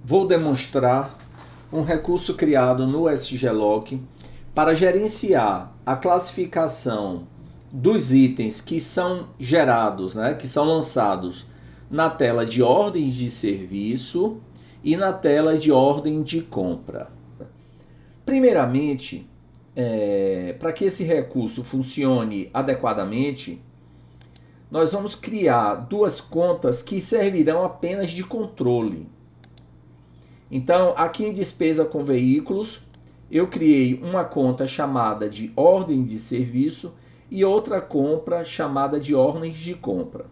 Vou demonstrar um recurso criado no SGLoc para gerenciar a classificação dos itens que são gerados, que são lançados na tela de ordens de serviço e na tela de ordem de compra. Primeiramente, para que esse recurso funcione adequadamente, nós vamos criar duas contas que servirão apenas de controle. Então, aqui em despesa com veículos, eu criei uma conta chamada de ordem de serviço e outra compra chamada de ordens de compra,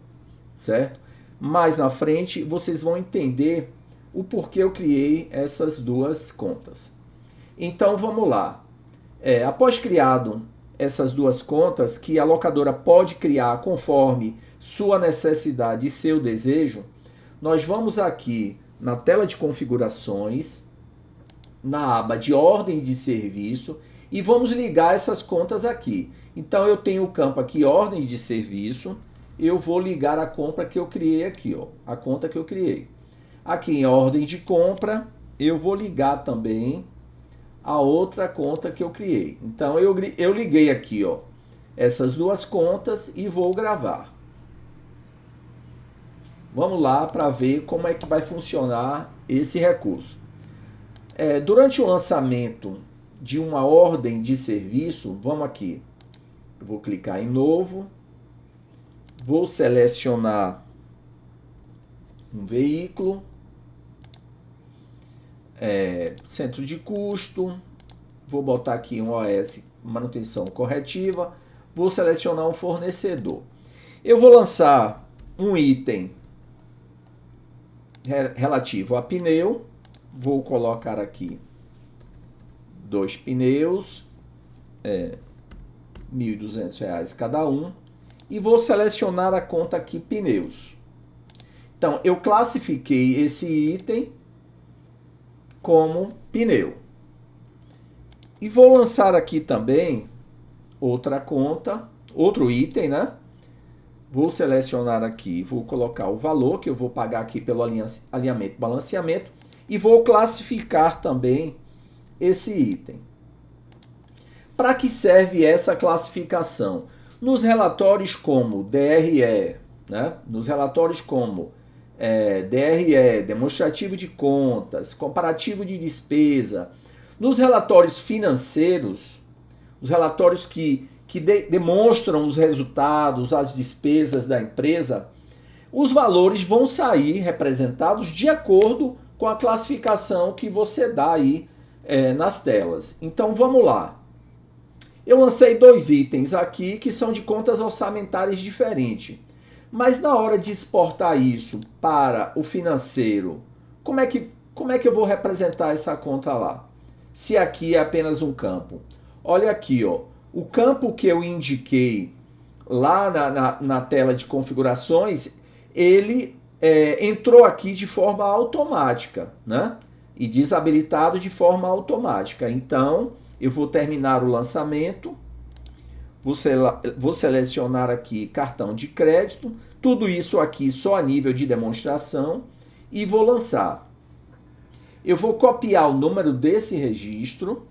certo? Mais na frente, vocês vão entender o porquê eu criei essas duas contas. Então, vamos lá. Após criado essas duas contas, que a locadora pode criar conforme sua necessidade e seu desejo, nós vamos aqui na tela de configurações, na aba de ordem de serviço, e vamos ligar essas contas aqui. Então eu tenho o campo aqui, ordem de serviço, eu vou ligar a compra que eu criei aqui, ó, a conta que eu criei. Aqui em ordem de compra, eu vou ligar também a outra conta que eu criei. Então eu liguei aqui, ó, essas duas contas e vou gravar. Vamos lá para ver como é que vai funcionar esse recurso. Durante o lançamento de uma ordem de serviço, vamos aqui, eu vou clicar em novo, vou selecionar um veículo, centro de custo, vou botar aqui um OS, manutenção corretiva, vou selecionar um fornecedor. Eu vou lançar um item relativo a pneu, vou colocar aqui 2 pneus, R$ 1.200 cada um, e vou selecionar a conta aqui pneus. Então, eu classifiquei esse item como pneu. E vou lançar aqui também outra conta, outro item, né? Vou selecionar aqui, vou colocar o valor que eu vou pagar aqui pelo alinhamento e balanceamento e vou classificar também esse item. Para que serve essa classificação? Nos relatórios como DRE, né? Nos relatórios como DRE, demonstrativo de contas, comparativo de despesa, nos relatórios financeiros, os relatórios que demonstram os resultados, as despesas da empresa, os valores vão sair representados de acordo com a classificação que você dá aí nas telas. Então vamos lá. Eu lancei 2 itens aqui que são de contas orçamentárias diferentes. Mas na hora de exportar isso para o financeiro, como é que eu vou representar essa conta lá? Se aqui é apenas um campo. Olha aqui, ó. O campo que eu indiquei lá na tela de configurações, ele entrou aqui de forma automática, né? E desabilitado de forma automática. Então, eu vou terminar o lançamento, vou selecionar aqui cartão de crédito, tudo isso aqui só a nível de demonstração, e vou lançar. Eu vou copiar o número desse registro,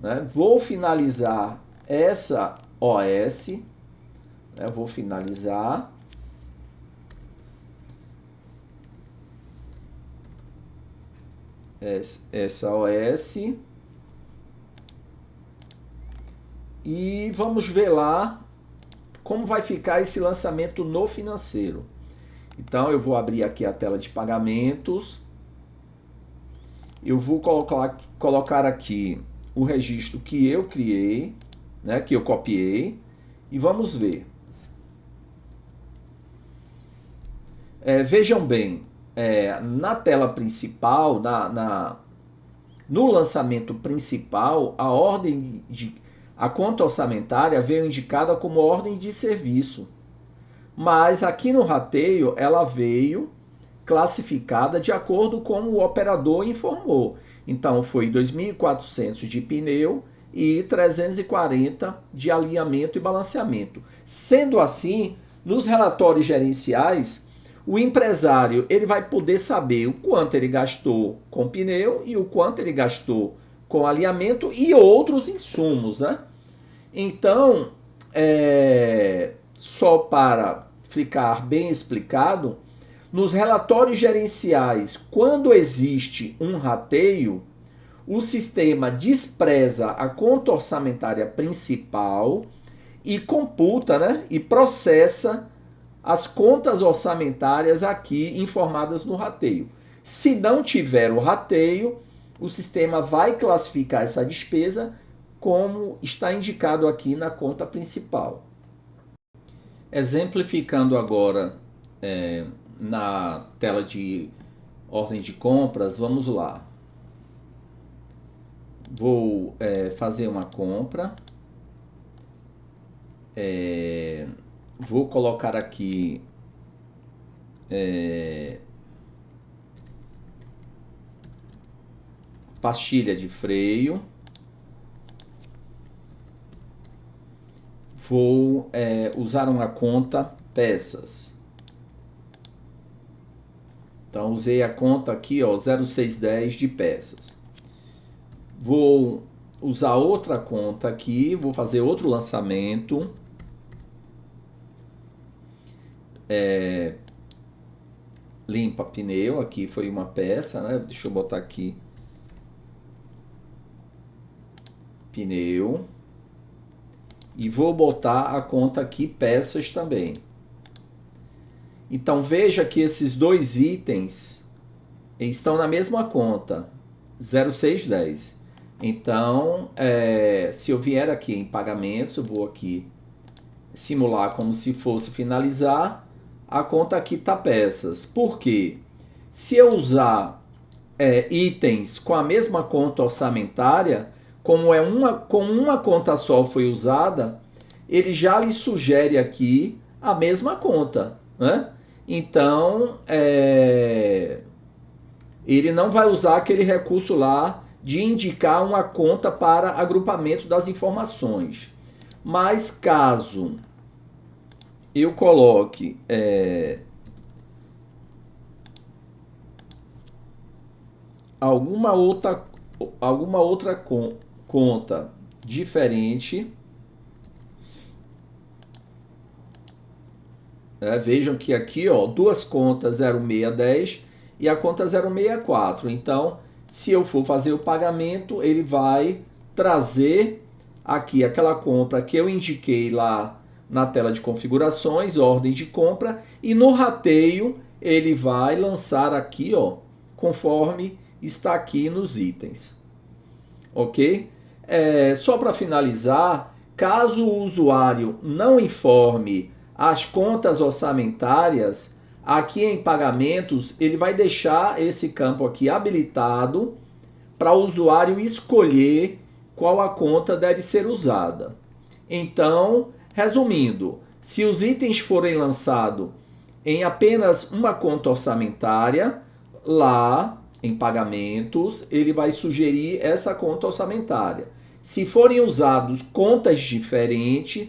né? Vou finalizar essa OS, né? Vou finalizar. Essa OS. E vamos ver lá como vai ficar esse lançamento no financeiro. Então eu vou abrir aqui a tela de pagamentos. Eu vou colocar aqui o registro que eu criei, né, que eu copiei, e vamos ver. Vejam bem, na tela principal, no lançamento principal, a conta orçamentária veio indicada como ordem de serviço, mas aqui no rateio ela veio classificada de acordo com o operador informou. Então foi 2.400 de pneu e 340 de alinhamento e balanceamento. Sendo assim, nos relatórios gerenciais, O empresário ele vai poder saber o quanto ele gastou com pneu e o quanto ele gastou com alinhamento e outros insumos, né? Então, só para ficar bem explicado, nos relatórios gerenciais, quando existe um rateio, o sistema despreza a conta orçamentária principal e computa, né, e processa as contas orçamentárias aqui informadas no rateio. Se não tiver o rateio, o sistema vai classificar essa despesa como está indicado aqui na conta principal. Exemplificando agora na tela de ordem de compras, vamos lá. Vou fazer uma compra. Vou colocar aqui pastilha de freio. Vou usar uma conta peças. Então, usei a conta aqui, ó, 0610 de peças. Vou usar outra conta aqui, vou fazer outro lançamento. Limpa pneu, aqui foi uma peça, né? Deixa eu botar aqui. Pneu. E vou botar a conta aqui, peças também. Então, veja que esses dois itens estão na mesma conta, 0610. Então, se eu vier aqui em pagamentos, eu vou aqui simular como se fosse finalizar, a conta aqui está peças. Por quê? Se eu usar itens com a mesma conta orçamentária, como com uma conta só foi usada, ele já lhe sugere aqui a mesma conta, né? Então, ele não vai usar aquele recurso lá de indicar uma conta para agrupamento das informações. Mas caso eu coloque alguma outra conta diferente, vejam que aqui, ó, duas contas 0610 e a conta 064. Então, se eu for fazer o pagamento, ele vai trazer aqui aquela compra que eu indiquei lá na tela de configurações, ordem de compra, e no rateio ele vai lançar aqui, ó, conforme está aqui nos itens. Ok? Só para finalizar, caso o usuário não informe as contas orçamentárias, aqui em pagamentos, ele vai deixar esse campo aqui habilitado para o usuário escolher qual a conta deve ser usada. Então, resumindo, se os itens forem lançados em apenas uma conta orçamentária, lá em pagamentos, ele vai sugerir essa conta orçamentária. Se forem usados contas diferentes,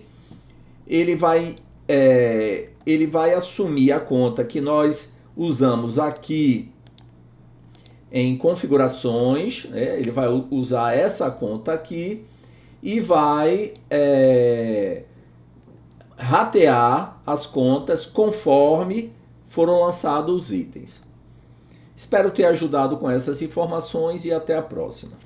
ele vai assumir a conta que nós usamos aqui em configurações, né? Ele vai usar essa conta aqui e vai ratear as contas conforme foram lançados os itens. Espero ter ajudado com essas informações e até a próxima.